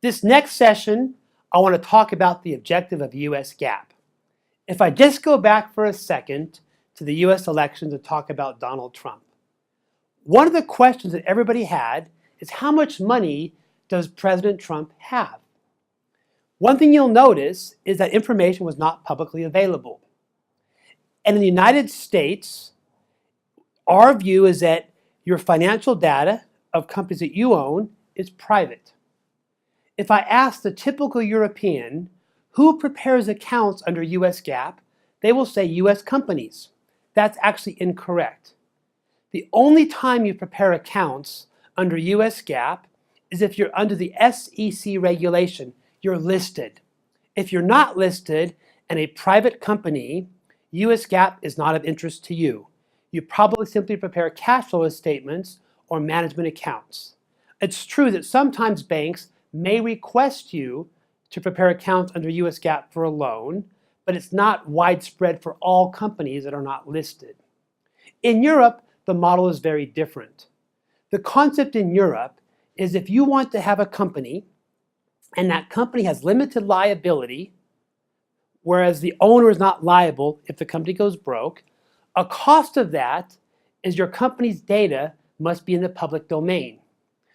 This next session, I want to talk about the objective of US GAAP. If I just go back for a second to the US elections and talk about Donald Trump, one of the questions that everybody had is how much money does President Trump have? One thing you'll notice is that information was not publicly available. And in the United States, our view is that your financial data of companies that you own is private. If I ask the typical European who prepares accounts under US GAAP, they will say US companies. That's actually incorrect. The only time you prepare accounts under US GAAP is if you're under the SEC regulation, you're listed. If you're not listed and a private company, US GAAP is not of interest to you. You probably simply prepare cash flow statements or management accounts. It's true that sometimes banks may request you to prepare accounts under US GAAP for a loan, but it's not widespread for all companies that are not listed. In Europe, the model is very different. The concept in Europe is if you want to have a company and that company has limited liability, whereas the owner is not liable if the company goes broke, a cost of that is your company's data must be in the public domain.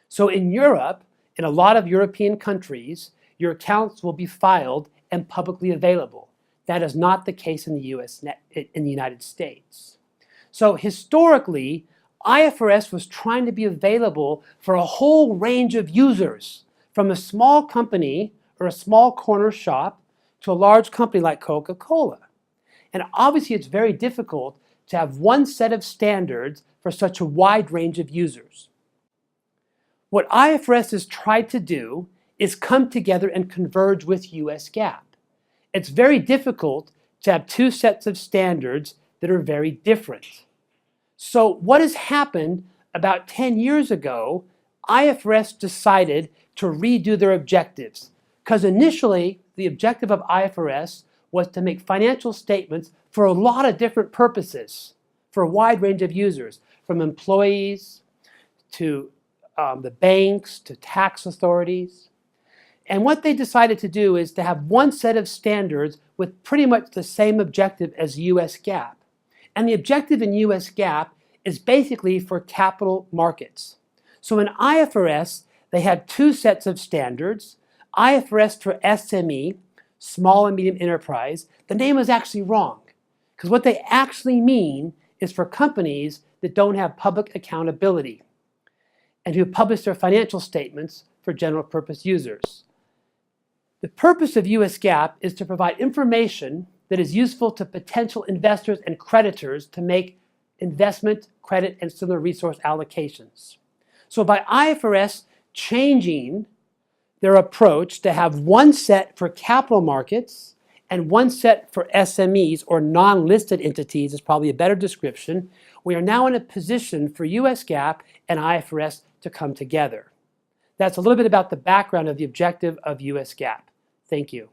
So in Europe, in a lot of European countries, your accounts will be filed and publicly available. That is not the case in the United States. So historically, IFRS was trying to be available for a whole range of users, from a small company or a small corner shop to a large company like Coca-Cola. And obviously it's very difficult to have one set of standards for such a wide range of users. What IFRS has tried to do is come together and converge with US GAAP. It's very difficult to have two sets of standards that are very different. So what has happened about 10 years ago, IFRS decided to redo their objectives. Because initially, the objective of IFRS was to make financial statements for a lot of different purposes, for a wide range of users, from employees to the banks to tax authorities. And what they decided to do is to have one set of standards with pretty much the same objective as US GAAP. And the objective in US GAAP is basically for capital markets. So in IFRS, they had two sets of standards. IFRS for SME, small and medium enterprise, the name is actually wrong. Because what they actually mean is for companies that don't have public accountability and who publish their financial statements for general purpose users. The purpose of US GAAP is to provide information that is useful to potential investors and creditors to make investment, credit, and similar resource allocations. So by IFRS changing their approach to have one set for capital markets and one set for SMEs, or non-listed entities is probably a better description, we are now in a position for US GAAP and IFRS to come together. That's a little bit about the background of the objective of US GAAP. Thank you.